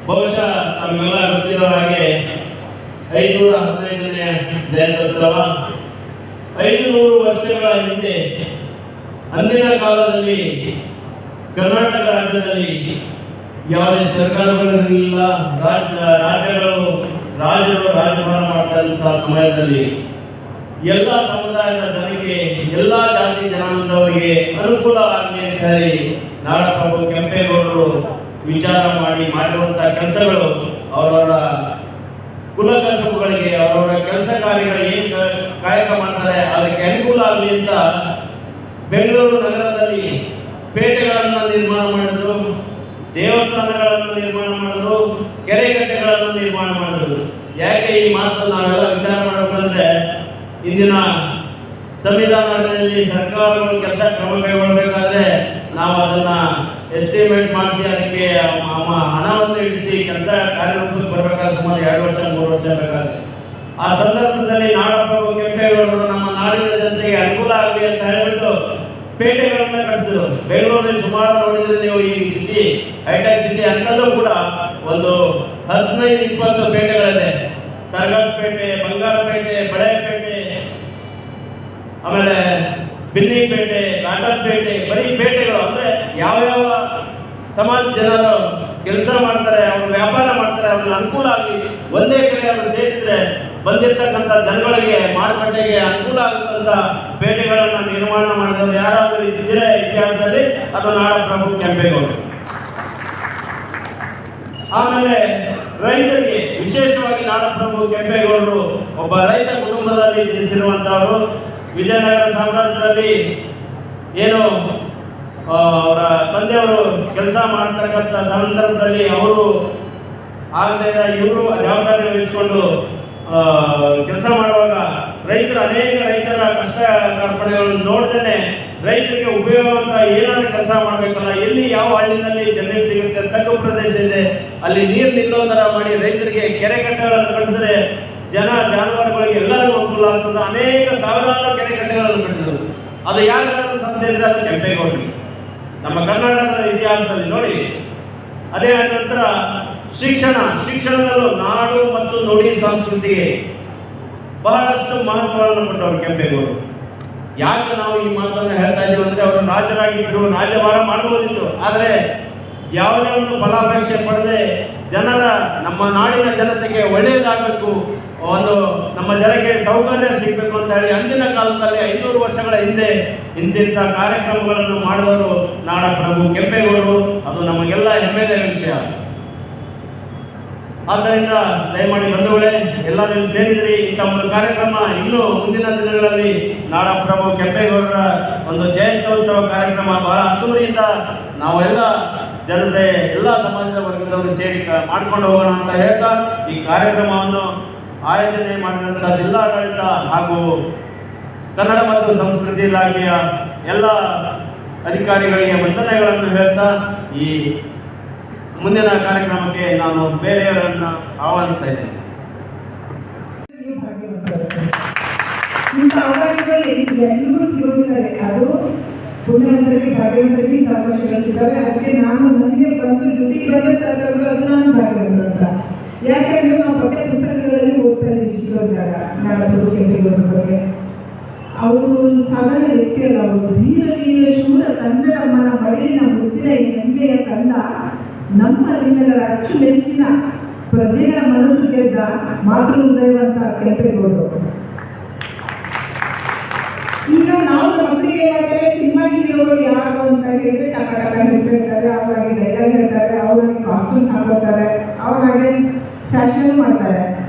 ಬಹುಶಃ ತಮಗೆಲ್ಲ ಗೊತ್ತಿರೋ ಹಾಗೆ 515ನೇ ಜಯಂತ್ಯೋತ್ಸವ 500 ವರ್ಷಗಳ ಹಿಂದೆ ಅಂದಿನ ಕಾಲದಲ್ಲಿ ಕರ್ನಾಟಕ ರಾಜ್ಯದಲ್ಲಿ ಯಾವುದೇ ಸರ್ಕಾರಗಳಿರಲಿಲ್ಲ. ರಾಜ್ಯಗಳು ರಾಜರು ರಾಜಭಾರ ಮಾಡ್ತಾ ಸಮಯದಲ್ಲಿ ಎಲ್ಲ ಸಮುದಾಯದ ಜನರಿಗೆ, ಎಲ್ಲ ಜಾತಿ ಜನಾಂಗದವರಿಗೆ ಅನುಕೂಲ ಆಗಲಿ ಅಂತ ಹೇಳಿ ನಾಡಪ್ರಭು ಕೆಂಪೇಗೌಡರು ವಿಚಾರ ಮಾಡಿರುವಂತಹ ಕೆಲಸಗಳು ಅವರವರ ಕುಲಕಸಬುಗಳಿಗೆ, ಅವರವರ ಕೆಲಸ ಕಾರ್ಯಗಳಿಗೆ ಏನು ಕಾಯಕ ಮಾಡ್ತಾರೆ ಅದಕ್ಕೆ ಅನುಕೂಲ ಆಗಲಿ ಅಂತ ಬೆಂಗಳೂರು ನಗರದಲ್ಲಿ ಪೇಟೆಗಳನ್ನು ನಿರ್ಮಾಣ ಮಾಡಿದ್ರು, ದೇವಸ್ಥಾನಗಳನ್ನು ನಿರ್ಮಾಣ ಮಾಡಿದ್ರು, ಕೆರೆಕಟ್ಟೆಗಳನ್ನು ನಿರ್ಮಾಣ ಮಾಡಿದ್ರು. ಯಾಕೆ ಈ ಮಾತನ್ನು ನಾವೆಲ್ಲ ವಿಚಾರ ಮಾಡಬೇಕಂದ್ರೆ, ಇಂದಿನ ಸಂವಿಧಾನದಲ್ಲಿ ಸರ್ಕಾರಗಳು ಕೆಲಸ ಕ್ರಮ ಕೈಗೊಳ್ಳಬೇಕಾದ್ರೆ ನಾವು ಅದನ್ನ ಎಸ್ಟಿಮೇಟ್ ಮಾಡಿಸಿ ಅದಕ್ಕೆ ಹಣವನ್ನು ಇಡಿಸಿ ಕೆಲಸ ಕಾರ್ಯರೂಪಕ್ಕೆ ಬರಬೇಕಾದ್ರೆ ಸುಮಾರು 2 ವರ್ಷ 3 ವರ್ಷ ಬೇಕಾಗುತ್ತೆ. ಆ ಸಂದರ್ಭದಲ್ಲಿ ನಾಡಪ್ರಭು ಕೆಂಪೇಗೌಡರು ನಮ್ಮ ನಾಡಿನ ಜನತೆಗೆ ಅನುಕೂಲ ಆಗಲಿ ಅಂತ ಹೇಳಿಬಿಟ್ಟು ಪೇಟೆಗಳನ್ನ ಕಟ್ಟಿಸಿದ್ರು. ಬೆಂಗಳೂರಲ್ಲಿ ಸುಮಾರು ನೋಡಿದ್ರೆ ನೀವು ಈ ಸಿಟಿ, ಹೈಟೆಕ್ ಸಿಟಿ ಅಂತಲೂ ಕೂಡ ಒಂದು 15-20 ಪೇಟೆಗಳಿದೆ. ತರಗಾಸ್ಪೇಟೆ, ಬಂಗಾರಪೇಟೆ, ಬಳೆಪೇಟೆ, ಆಮೇಲೆ ಬಿನ್ನಿಪೇಟೆ, ಘಾಟರ್ಪೇಟೆ, ಬರೀ ಪೇಟೆಗಳು. ಅಂದ್ರೆ ಯಾವ್ಯಾವ ಸಮಾಜ ಜನರು ಕೆಲಸ ಮಾಡ್ತಾರೆ, ಅವರು ವ್ಯಾಪಾರ ಮಾಡ್ತಾರೆ, ಅವ್ರಿಗೆ ಅನುಕೂಲ ಆಗಿ ಒಂದೇ ಕಡೆ ಅವರು ಸೇರಿದ್ರೆ ಬಂದಿರ್ತಕ್ಕಂಥ ಜನಗಳಿಗೆ ಮಾರುಕಟ್ಟೆಗೆ ಅನುಕೂಲ ಆಗುತ್ತಂತ ಪೇಟೆಗಳನ್ನು ನಿರ್ಮಾಣ ಮಾಡಿದವರು ಯಾರಾದರೂ ಇದ್ದಿದ್ರೆ ಇತಿಹಾಸದಲ್ಲಿ ಅದು ನಾಡಪ್ರಭು ಕೆಂಪೇಗೌಡರು. ಆಮೇಲೆ ರೈತರಿಗೆ ವಿಶೇಷವಾಗಿ ನಾಡಪ್ರಭು ಕೆಂಪೇಗೌಡರು ಒಬ್ಬ ರೈತ ಕುಟುಂಬದಲ್ಲಿ ಜನಿಸಿರುವಂತಹವರು. ವಿಜಯನಗರ ಸಾಮ್ರಾಜ್ಯದಲ್ಲಿ ಏನು ಅವರ ತಂದೆಯವರು ಕೆಲಸ ಮಾಡ್ತಕ್ಕಂಥ ಸಂದರ್ಭದಲ್ಲಿ ಅವರು ಆಗದೆ ಇವರು ಜವಾಬ್ದಾರಿ ವಹಿಸಿಕೊಂಡು ಕೆಲಸ ಮಾಡುವಾಗ ಅನೇಕ ರೈತರ ಕಷ್ಟ ಕಾರ್ಪಣ್ಯಗಳನ್ನು ನೋಡ್ದೇನೆ ರೈತರಿಗೆ ಉಪಯೋಗ ಅಂತ ಏನಾದರೂ ಕೆಲಸ ಮಾಡಬೇಕಲ್ಲ, ಎಲ್ಲಿ ಯಾವ ಹಳ್ಳಿನಲ್ಲಿ ಜಮೀನು ಸಿಗುತ್ತೆ, ತಗ್ಗು ಪ್ರದೇಶ ಇದೆ, ಅಲ್ಲಿ ನೀರು ನಿಲ್ಲೋ ಥರ ಮಾಡಿ ರೈತರಿಗೆ ಕೆರೆಕಟ್ಟೆಗಳನ್ನು ಕಟ್ಟಿಸಿದ್ರೆ ಜಾನುವಾರುಗಳಿಗೆ ಎಲ್ಲರಿಗೂ ಅನುಕೂಲ ಆಗ್ತದೆ. ಅನೇಕ ಸಾವಿರಾರು ಕೆರೆಕಟ್ಟೆಗಳನ್ನು ಕಟ್ಟಿದ್ರು. ಅದು ಯಾರು ಸಂಸ್ಥೆ ಇದ್ರೆ ಅದು ಕೆಂಪೇಗೌಡರಿಗೆ. ನಮ್ಮ ಕರ್ನಾಟಕದ ಇತಿಹಾಸದಲ್ಲಿ ನೋಡಿ. ಅದೇ ನಂತರ ಶಿಕ್ಷಣದಲ್ಲೂ ನಾಡು ಮತ್ತು ನುಡಿ ಸಂಸ್ಕೃತಿಗೆ ಬಹಳಷ್ಟು ಮಹತ್ವವನ್ನು ಕೊಟ್ಟವರು ಕೆಂಪೇಗೌಡರು. ಯಾಕೆ ನಾವು ಈ ಮಾತನ್ನು ಹೇಳ್ತಾ ಇದ್ದೀವಿ ಅಂದರೆ, ಅವರು ರಾಜರಾಗಿದ್ದರು, ರಾಜ್ಯಭಾರ ಮಾಡಬಹುದಿತ್ತು. ಆದರೆ ಯಾವುದೇ ಒಂದು ಫಲಾಪೇಕ್ಷೆ ಪಡೆದೇ ನಮ್ಮ ನಾಡಿನ ಜನತೆಗೆ ಒಳ್ಳೆಯದಾಗಬೇಕು, ನಮ್ಮ ಜನಕ್ಕೆ ಸೌಕರ್ಯ ಸಿಗಬೇಕು ಅಂತ ಹೇಳಿ ಅಂದಿನ ಕಾಲದಲ್ಲಿ 500 ವರ್ಷಗಳ ಹಿಂದೆ ಇಂತಿಂಥ ಕಾರ್ಯಕ್ರಮಗಳನ್ನು ಮಾಡಿದವರು ನಾಡಪ್ರಭು ಕೆಂಪೇಗೌಡರು. ಅದು ನಮಗೆಲ್ಲ ಹೆಮ್ಮೆಯ ವಿಷಯ. ಆದ್ದರಿಂದ ದಯಮಾಡಿ ಬಂಧುಗಳೇ, ಎಲ್ಲರೂ ಸೇರಿದ್ರಿ. ಇಂಥ ಒಂದು ಕಾರ್ಯಕ್ರಮ ಇನ್ನೂ ಮುಂದಿನ ದಿನಗಳಲ್ಲಿ ನಾಡಪ್ರಭು ಕೆಂಪೇಗೌಡರ ಒಂದು ಜಯಂತ್ಯೋತ್ಸವ ಕಾರ್ಯಕ್ರಮ ಬಹಳ ಅದ್ದೂರಿಯಿಂದ ನಾವೆಲ್ಲ ಜನತೆ, ಎಲ್ಲ ಸಮಾಜದ ವರ್ಗದವರು ಸೇರಿ ಮಾಡ್ಕೊಂಡು ಹೋಗೋಣ ಅಂತ ಹೇಳ್ತಾ, ಈ ಕಾರ್ಯಕ್ರಮವನ್ನು ಆಯೋಜನೆ ಮಾಡಿದಂಥ ಜಿಲ್ಲಾಡಳಿತ ಹಾಗೂ ಕನ್ನಡ ಮತ್ತು ಸಂಸ್ಕೃತಿ ಇಲಾಖೆಯ ಎಲ್ಲ ಅಧಿಕಾರಿಗಳಿಗೆ ವಂದನೆಗಳನ್ನು ಹೇಳ್ತಾ, ಈ ಮುಂದಿನ ಕಾರ್ಯಕ್ರಮಕ್ಕೆ ನಾನು ಬೇರೆಯವರನ್ನು ಆಹ್ವಾನಿಸ್ತಾ ಇದ್ದೇನೆ. ಇಂಥ ಅವಕಾಶಗಳು ಎಲ್ಲರೂ ಸಿಗೋದಿದ್ದಾರೆ. ಅದು ಪುಣ್ಯವಂತರಿಗೆ, ಭಾಗ್ಯವಂತರಿಗೆ ಇಂಥ ಅವಕಾಶಗಳು ಸಿಗ್ತವೆ. ಅದಕ್ಕೆ ನನಗೆ ಬಂದು ಡ್ಯೂಟಿಗೆ ಬಂದ ಸರ್ಕಾರಗಳು ಅದು ನಾನು ಭಾಗ್ಯವಂತ. ಯಾಕೆಂದ್ರೆ ನಾವು ಪಠ್ಯ ಪುಸ್ತಕಗಳಲ್ಲಿ ಓದ್ತಾ ಇದ್ದೀವಿ ಚಿತ್ರದಾಗ ನಾಡಪ್ರಭು ಕೆಂಪೇಗೌಡರ ಬಗ್ಗೆ. ಅವರು ಸಾಧಾರಣ ವ್ಯಕ್ತಿ ಅಲ್ಲ, ಅವರು ಧೀರ ಶೂರ ಕನ್ನಡಮ್ಮನ ಬಳಿಯಿನ ಮುದ್ದಿನ ಹೆಮ್ಮೆಯ ಕಂದ, ನಮ್ಮ ನಿಮ್ಮೆಲ್ಲರ ಅಚ್ಚುಮೆಚ್ಚಿನ ಪ್ರಜೆಗಳ ಮನಸ್ಸು ಗೆದ್ದ ಮಾತೃ ಹೃದಯವಂತ ಕೆಂಪೇಗೌಡರು. ಈಗ ನಾವು ಮಕ್ಕಳಿಗೆ ಏನಾಗ್ತದೆ, ಸಿನಿಮಾ ಹೀರೋಗಳು ಯಾರು ಅಂತ ಹೇಳಿದ್ರೆ ಟಕ ಹೆಸರು ಹೇಳ್ತಾರೆ, ಅವರಾಗಿ ಡೈಲಾಗ್ ಹೇಳ್ತಾರೆ, ಅವರಾಗಿ ಕಾಸ್ಟ್ಯೂಮ್ಸ್ ಹಾಕೋತಾರೆ, ಅವರಾಗೆ ಫ್ಯಾಷನ್ ಮಾಡ್ತಾರೆ.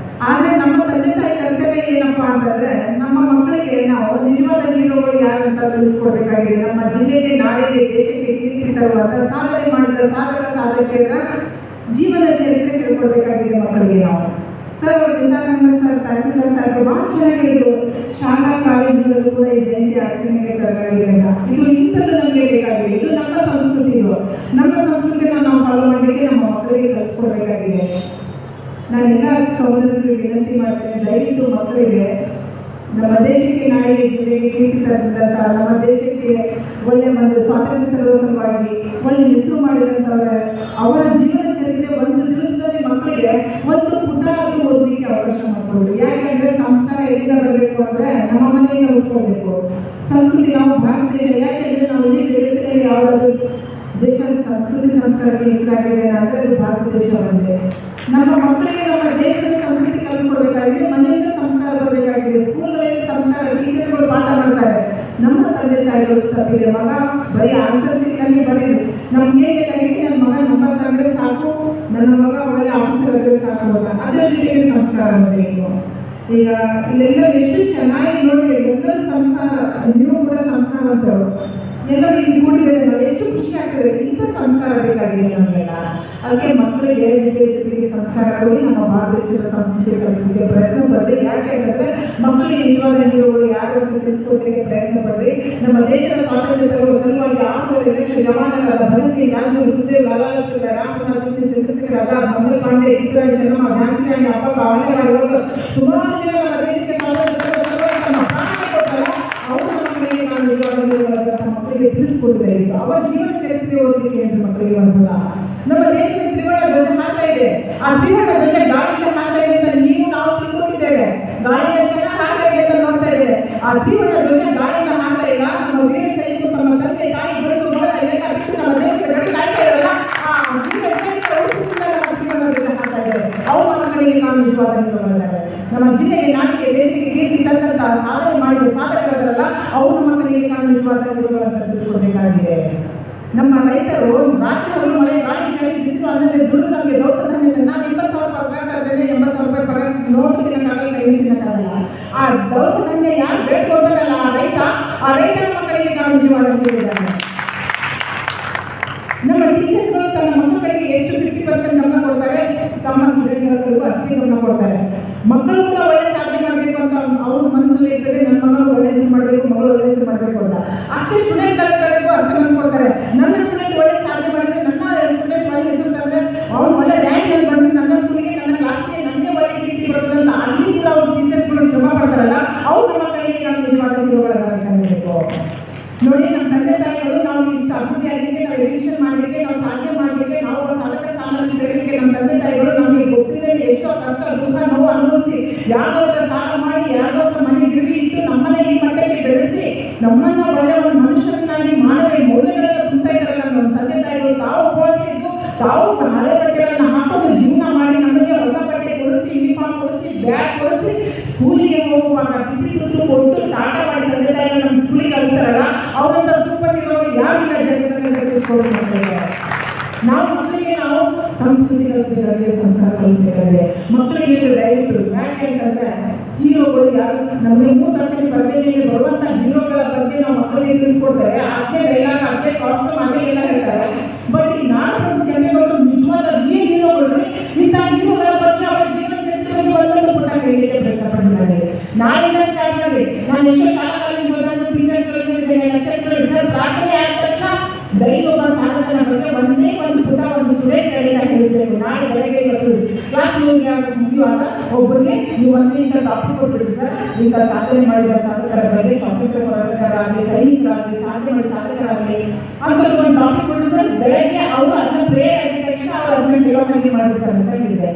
ಆದರೆ ನಮ್ಮ ತಂದೆ ತಾಯಿ ಕರ್ತವ್ಯ ಏನಪ್ಪಾ ಅಂತಂದ್ರೆ, ನಮ್ಮ ಮಕ್ಕಳಿಗೆ ನಾವು ನಿಜವಾದ ಹೀರೋಗಳು ಯಾರು ಅಂತ ತಿಳಿಸ್ಕೊಡ್ಬೇಕಾಗಿದೆ. ನಮ್ಮ ಜಿಲ್ಲೆಗೆ, ನಾಡಿಗೆ, ದೇಶಕ್ಕೆ ಕೀರ್ತಿ ತರುವಂತ ಸಾಧನೆ ಮಾಡಿದ ಸಾಧಕರ ಜೀವನ ಚರಿತ್ರೆ ತಿಳ್ಕೊಳ್ಬೇಕಾಗಿದೆ ಮಕ್ಕಳಿಗೆ ನಾವು. ಸರ್ ಅವರು ನಿಸಾರ್ ಸರ್, ತಹಸೀಲ್ದಾರ್ ಸರ್ ಬಹಳ ಚೆನ್ನಾಗಿದ್ರು. ಶಾಲಾ ಕಾಲೇಜುಗಳಲ್ಲೂ ಕೂಡ ಈ ಜಯಂತಿ ಆಚರಣೆಗೆ ತರಲಾಗಿದೆ. ಇದು ಇಂಥದ್ದು ನಮಗೆ ಬೇಕಾಗಿದೆ. ಇದು ನಮ್ಮ ಸಂಸ್ಕೃತಿ. ನಮ್ಮ ಸಂಸ್ಕೃತಿನ ನಾವು ಫಾಲೋ ಮಾಡಲಿಕ್ಕೆ ನಮ್ಮ ಮಕ್ಕಳಿಗೆ ಕಲಿಸ್ಕೊಡ್ಬೇಕಾಗಿದೆ. ನಾನೆಲ್ಲ ಸಹೋದರರಿಗೆ ವಿನಂತಿ ಮಾಡ್ತೇನೆ, ದಯವಿಟ್ಟು ಮಕ್ಕಳಿಗೆ ನಮ್ಮ ದೇಶಕ್ಕೆ, ನಾಡಿಗೆ, ಜಿಲ್ಲೆಗೆ ಕೀರ್ತಿ ತಂದಂತ, ನಮ್ಮ ದೇಶಕ್ಕೆ ಒಳ್ಳೆ ಒಂದು ಸ್ವಾತಂತ್ರ್ಯ ತರುವ ಸಲುವಾಗಿ ಒಳ್ಳೆ ಹೆಸರು ಮಾಡಿದಂಥವ್ರೆ ಅವರ ಜೀವನ ಚರಿತ್ರೆ ಒಂದು ತಿಳಿಸಿದರೆ ನಾವು ಭಾರತ ದೇಶ ಯಾಕೆಂದ್ರೆ ನಾವು ಇಡೀ ಜಗತ್ತಿನಲ್ಲಿ ಯಾವುದಾದ್ರು ದೇಶದ ಸಂಸ್ಕೃತಿ ಸಂಸ್ಕಾರಕ್ಕೆ ಹೆಸರಾಗಿದೆ ಅಂದರೆ ಅದು ಭಾರತ ದೇಶ ಒಂದೇ. ನಮ್ಮ ಮಕ್ಕಳಿಗೆ ನಮ್ಮ ದೇಶದ ಸಂಸ್ಕೃತಿ ಕಲಿಸ್ಕೊಡ್ಬೇಕಾಗಿದೆ, ಮನೆಯಿಂದ ಸಂಸ್ಕಾರ ಬರಬೇಕಾಗಿದೆ, ಸ್ಕೂಲ್ಗಳಲ್ಲಿ ಸಂಸ್ಕಾರ ಟೀಚರ್ಸ್ಗಳು ಪಾಠ ಮಾಡ್ತಾರೆ. ನಮ್ಮ ತಂದೆ ತಾಯಿಗಳು ತಪ್ಪಿದೆ, ಮಗ ಬರೀ ಆನ್ಸರ್ ಸಿಕ್ಕಲ್ಲಿ ಬರೀ ನಮ್ಗೆ ಬೇಕಾಗಿದೆ ನನ್ನ ಮಗ ನಂಬರ್ ತಂದ್ರೆ ಸಾಕು, ನನ್ನ ಮಗ ಒಳ್ಳೆ ಆಫೀಸರ್ ಆದರೆ ಸಾಕು ಅಂತ, ಅದರ ಜೊತೆಗೆ ಸಂಸ್ಕಾರ ಬೇಕು. ಈಗ ಇಲ್ಲೆಲ್ಲ ಎಷ್ಟು ಚೆನ್ನಾಗಿ ನೋಡಿ, ಎಲ್ಲರೂ ಸಂಸ್ಕಾರ, ನೀವು ಕೂಡ ಸಂಸ್ಕಾರವಂತರು, ಎಲ್ಲರೂ ಇಲ್ಲಿ ಕೂಡಿದರೆ ನಾವು ಎಷ್ಟು ಖುಷಿ ಆಗ್ತದೆ. ಇಂಥ ಸಂಸ್ಕಾರ ಬೇಕಾಗಿದೆ ನಮಗೆಲ್ಲ. ಅದಕ್ಕೆ ಮಕ್ಕಳಿಗೆ ವಿದ್ಯೆ ಜೊತೆಗೆ ಸಂಸ್ಕಾರಗಳು ನಮ್ಮ ಭಾರತ ದೇಶದ ಸಂಸ್ಕೃತಿ ಕಲಿಸಲಿಕ್ಕೆ ಪ್ರಯತ್ನ ಪಡ್ರಿ. ಯಾಕೆ ಅಂತಂದ್ರೆ ಮಕ್ಕಳಿಗೆ ನಿಜವಾದ ಹೀರೋಗಳು ಯಾರು ಅಂತ ತಿಳಿಸ್ಕೊಡ್ಲಿಕ್ಕೆ ಪ್ರಯತ್ನ ಪಡ್ರಿ. ನಮ್ಮ ದೇಶದ ಸ್ವಾತಂತ್ರ್ಯ ತರುವ ಸಲುವಾಗಿ 6 ಲಕ್ಷ ಜವಾನರಾದ ಭಗತ್ ಸಿಂಗ್, ರಾಜಗುರು, ಸುಖದೇವ್, ಲಾಲಾ ಲಜಪತ್ ರಾಯ್, ರಾಮ್ ಪ್ರಸಾದ್ ಸಿಂಗ್, ಚಂದ್ರಶೇಖರ್ ಆಜಾದ್, ಮಂಗಲ್ ಪಾಂಡೆ, ಕಿತ್ತೂರಾಣಿ ಚೆನ್ನಮ್ಮ, ಝಾನ್ಸಿ ರಾಣಿ, ಅಬ್ಬಕ್ಕ, ಆಲಿಯಾರ್, ಸುಮಾರು ಜನ ನಮ್ಮ ದೇಶಕ್ಕೆ ಸ್ವಾತಂತ್ರ್ಯ ತರುವ ಸಲುವಾಗಿ ತಮ್ಮ ಪ್ರಾಣ ಕೊಟ್ಟಲ್ಲ. ಅವರು ಮಕ್ಕಳಿಗೆ ನಾವು ನಿಜವಾದ ಮಕ್ಕಳಿಗೆ ತಿಳಿಸ್ಕೊಡ್ತಾರೆ. ಅವರ ಜೀವನ ಚರಿತ್ರೆ ಓದಲಿಕ್ಕೆ ಅಂತ ಮಕ್ಕಳಿಗೆ ಬರ್ತಲ್ಲ. ನಮ್ಮ ದೇಶದ ತ್ರಿವರ್ಣ ಧ್ವಜ ಹಾಕ್ತಾ ಇದೆ, ಆ ತ್ರಿವರ್ಣ ಧ್ವಜ ಗಾಳಿಯಿಂದ ಹಾಕ್ತಾ ಇದೆ ಅಂತ ನೀವು ನಾವು ತಿಳ್ಕೊಂಡಿದ್ದೇವೆ. ಗಾಳಿಯಿಂದ ಚೆನ್ನಾಗಿ ಹಾಕ್ತಾ ಇದೆ ಅಂತ ನೋಡ್ತಾ ಇದ್ದೇವೆ. ಆ ತ್ರಿವರ್ಣ ಧ್ವಜ ಗಾಳಿಯಿಂದ ಹಾಕ್ತಾ ಇಲ್ಲ. ನಮ್ಮ ವೀರ ಸೈನಿಕರು ತಮ್ಮ ತಂದೆ ತಾಯಿ ಬೆಳೆದು ಬಳಗ ಎಲ್ಲ ಬಿಟ್ಟು ನಮ್ಮ ದೇಶದ ಗಡಿ ಕಾಯ್ತಾ ಇರಲ್ಲ. ಆ ವೀರ ಸೈನಿಕರ ಉಳಿಸಿದಾಗ ನಮ್ಮ ತ್ರಿವರ್ಣ ಧ್ವಜ ಹಾಕ್ತಾ ಇದ್ದಾರೆ. ಅವರ ಮಕ್ಕಳಿಗೆ ನಾವು ನಿಜವಾದ ಮಾಡಿದ್ದಾರೆ. ನಮ್ಮ ಜಿಲ್ಲೆಗೆ, ನಾಡಿಗೆ, ದೇಶಕ್ಕೆ ಕೀರ್ತಿ ತಂದಂತಹ ಸಾಧನೆ ಮಾಡಿದ ಸಾಧಕರಲ್ಲ, ಅವ್ರ ಮಕ್ಕಳಿಗೆ ನಾವು ನಿಜವಾದ ಗುರುಗಳನ್ನು ತಿಳಿಸ್ಕೊಡ್ಬೇಕಾಗಿದೆ. ನಮ್ಮ ರೈತರು ರಾತ್ರಿ ಮಳೆ, ಗಾಳಿ, ಚಳಿ, ಬಿಸಿಲು ಅನ್ನದೇ ದುಡಿದು ನಮಗೆ ದವಸ ಧಾನ್ಯ, ನಾನು 20,000 ರೂಪಾಯಿ ಪಗಾರ ತರ್ತೇನೆ, 80,000 ರೂಪಾಯಿ ಪಗಾರ ನೋಟು ತಿನ್ನಕ್ಕಾಗಲ್ಲ, ಕೈ ತಿನ್ನಕ್ಕಾಗಲ್ಲ. ಆ ದವಸ ಧಾನ್ಯ ಯಾರು ಬೇಡ್ಕೊಳ್ತಾರಲ್ಲ ಆ ರೈತರ ಮಕ್ಕಳಿಗೆ ನಾವು ನಿಜವಾದ ಹೇಳಿದ್ದಾರೆ. ನಮ್ಮ ಟೀಚರ್ಸ್ಗಳು ತನ್ನ ಮಕ್ಕಳಿಗೆ ಎಷ್ಟು 50% ಗಮನ ಕೊಡ್ತಾರೆ, ತಮ್ಮ ಸ್ಟೂಡೆಂಟ್ಗಳಿಗೂ ಅಷ್ಟೇ ಗಮನ ಕೊಡ್ತಾರೆ. ಮಕ್ಕಳು ಕೂಡ ಒಳ್ಳೆ ಸಾಧನೆ ಮಾಡಬೇಕು ಅಂತ ಅವ್ರ ಮನಸ್ಸಲ್ಲಿ ಇರ್ತದೆ. ನನ್ನ ಮಗಳು ಒಳ್ಳೆ ಹೆಸರು ಮಾಡಬೇಕು, ಮಗಳು ಒಳ್ಳೆ ಹೆಸರು ಮಾಡಬೇಕು ಅಂತ ಅಷ್ಟೇ ಸ್ಟೂಡೆಂಟ್ಗಳಿಗೂ ಅಷ್ಟೇ ಮನಸ್ಸು ಕೊಡ್ತಾರೆ. ನನ್ನ ಸ್ಟೂಡೆಂಟ್ ಒಳ್ಳೆ ಸಾಧನೆ ಮಾಡಿದ್ರೆ, ನನ್ನ ಸ್ಟೂಡೆಂಟ್ ಒಳ್ಳೆ ಹೆಸರು ತಂದ್ರೆ, ಅವ್ನು ಒಳ್ಳೆ ರ್ಯಾಂಕ್ ಬಂದ್ರೆ ನನ್ನ ಸ್ಕೂಲಿಗೆ, ನನ್ನ ಕ್ಲಾಸ್ಗೆ, ನನಗೆ ಒಳ್ಳೆ ಕೀರ್ತಿ ಬರ್ತದೆ ಅಂತ ಅಲ್ಲಿ ಕೂಡ ಅವ್ರ ಟೀಚರ್ಸ್ಗಳು ಶ್ರಮ ಪಡ್ತಾರಲ್ಲ, ಅವ್ರ ಮಕ್ಕಳಿಗೆ ನಾವು ನಿಜವಾದ ಗುರುಗಳನ್ನ ಕಲಿಬೇಕು. ನೋಡಿ, ನಮ್ಮ ತಂದೆ ತಾಯಿಗಳು ನಾವು ಇಷ್ಟು ಅಭಿವೃದ್ಧಿ ಆಗಲಿಕ್ಕೆ, ನಾವು ಎಜುಕೇಷನ್ ಮಾಡಲಿಕ್ಕೆ, ನಾವು ಸಾಧನೆ ಮಾಡಲಿಕ್ಕೆ, ನಾವು ಸಾಧಕ ಸ್ಥಾನದಲ್ಲಿ ಸೇರಲಿಕ್ಕೆ ನಮ್ಮ ತಂದೆ ತಾಯಿಗಳು ನಮಗೆ ಗೊತ್ತಿದೆ ಎಷ್ಟೋ ಕಷ್ಟ ದುಃಖ ನೋವು ಅನುಭವಿಸಿ ಯಾವ್ದೋ ಸಾಲ ಮಾಡಿ ಯಾವ್ದೋ ಮನೆ ಗಿರಿ ಇಟ್ಟು ನಮ್ಮನ್ನ ಈ ಮಟ್ಟಕ್ಕೆ ಬೆಳೆಸಿ ನಮ್ಮನ್ನ ಒಳ್ಳೆ ಒಂದು ಮನುಷ್ಯರನ್ನಾಗಿ ಮಾನವೀಯ ಮೌಲ್ಯಗಳನ್ನು ತುಂಬ್ತಾ ಇದ್ದಾರಲ್ಲ ನಮ್ಮ ತಂದೆ ತಾಯಿಗಳು. ತಾವು ಉಪವಾಸಿದ್ದು, ತಾವು ಹಳೆ ಬಟ್ಟೆಗಳನ್ನು ಹಾಕೊಂಡು ಜೀವನ ಮಾಡಿ ನಮಗೆ ಹೊಸ ಬಟ್ಟೆ ಕೊಡಿಸಿ, ಯೂನಿಫಾರ್ಮ್ ಕೊಡಿಸಿ, ಬ್ಯಾಗ್ ಕೊಡಿಸಿ, ಸ್ಕೂಲಿಗೆ ಹೋಗುವಾಗ ಬಿಸಿ ತುತ್ತು ಕೊಟ್ಟು ಟಾಟ ಮಾಡಿ ತಂದೆ ತಾಯಿಗಳು ನಮ್ಮ ಸ್ಕೂಲಿಗೆ ಕಳಿಸ್ತಾರಲ್ಲ, ಅವರಂತ ಸೂಪರ್ ಹೀರೋ ಯಾರಿಲ್ಲ ಜಗತ್ತಿನಲ್ಲಿ ತಿಳಿಸ್ಕೊಡ್ತಾರೆ. ನಾವು ಮಕ್ಕಳಿಗೆ ನಾವು ಸಂಸ್ಕೃತಿ ಕಲಿಸಬೇಕಾಗಿದೆ, ಸಂಸ್ಕಾರ ಕಲಿಸಬೇಕಾಗಿದೆ. ಮಕ್ಕಳಿಗೆ ದಯವಿಟ್ಟು, ಯಾಕೆ ಅಂತಂದ್ರೆ ಹೀರೋಗಳು ಯಾರು ನಮಗೆ 3 ವರ್ಷದ ಸ್ಪರ್ಧೆ ಮೇಲೆ ಬರುವಂತ ಹೀರೋಗಳ ಬಗ್ಗೆ ನಾವು ಮಕ್ಕಳಿಗೆ ತಿಳಿಸ್ಕೊಡ್ತಾರೆ. ಅದೇ ಡೈಲಾಗ್, ಅದೇ ಕಾಸ್ಟ್ಯೂಮ್, ಅದೇ ಎಲ್ಲ ಹೇಳ್ತಾರೆ. ಬಟ್ ಈ ನಾಡು ಕೆಂಪೇಗೌಡರು ನಿಜವಾದ ರಿಯಲ್ ಹೀರೋಗಳು. ಇಂಥ ಹೀರೋಗಳ ಬಗ್ಗೆ ಅವರ ಜೀವನ ಚರಿತ್ರೆಗೆ ಒಂದೊಂದು ಪುಟ ಕೈಗೆ ಪ್ರಯತ್ನ ಪಟ್ಟಿದ್ದಾರೆ. ನಾಳಿಂದ ಸ್ಟಾರ್ಟ್ ಮಾಡಿ. ನಾನು ಎಷ್ಟೋ ಶಾಲಾ ಕಾಲೇಜ್ ಹೋದಾಗ ಟೀಚರ್ಸ್ಗಳಿದ್ದೇನೆ, ಲೆಕ್ಚರ್ಸ್ಗಳು ಪ್ರಾರ್ಥನೆ ಆದ ತಕ್ಷಣ ಡೈಲಿ ಒಬ್ಬ ಸಾಧಕನ ಬಗ್ಗೆ ಒಂದೇ ಒಂದು ಪುಟ ಒಂದು ಸ್ಟೂಡೆಂಟ್ ಹೇಳಿಸಬೇಕು. ನಾಳೆ ಬೆಳಗ್ಗೆ ಇವತ್ತು ಕ್ಲಾಸ್ ಮುಗಿಯುವಾಗ ಒಬ್ಬರಿಗೆ ನೀವು ಇಂಥ ಟಾಪಿಕ್ ಕೊಟ್ಬಿಡಿ ಸರ್, ಇಂಥ ಸಾಧನೆ ಮಾಡಿದ ಸಾಧಕರ ಬಗ್ಗೆ, ಸ್ವಾತಂತ್ರ್ಯ ಹೋರಾಟಗಾರರಾಗಲಿ, ಸೈನಿಕರಾಗಲಿ, ಸಾಧನೆ ಮಾಡಿದ ಸಾಧಕರಾಗಲಿ ಅಂತ ಒಂದು ಟಾಪಿಕ್ ಕೊಡಿ ಸರ್. ಬೆಳಗ್ಗೆ ಅವರು ಅದನ್ನ ಪ್ರೇಯರ್ ಆಗಿದ ತಕ್ಷಣ ಅವರು ಅದನ್ನ ಹೇಳೋ ಹಾಗೆ ಮಾಡಿ ಸರ್ ಅಂತ ಹೇಳಿದೆ.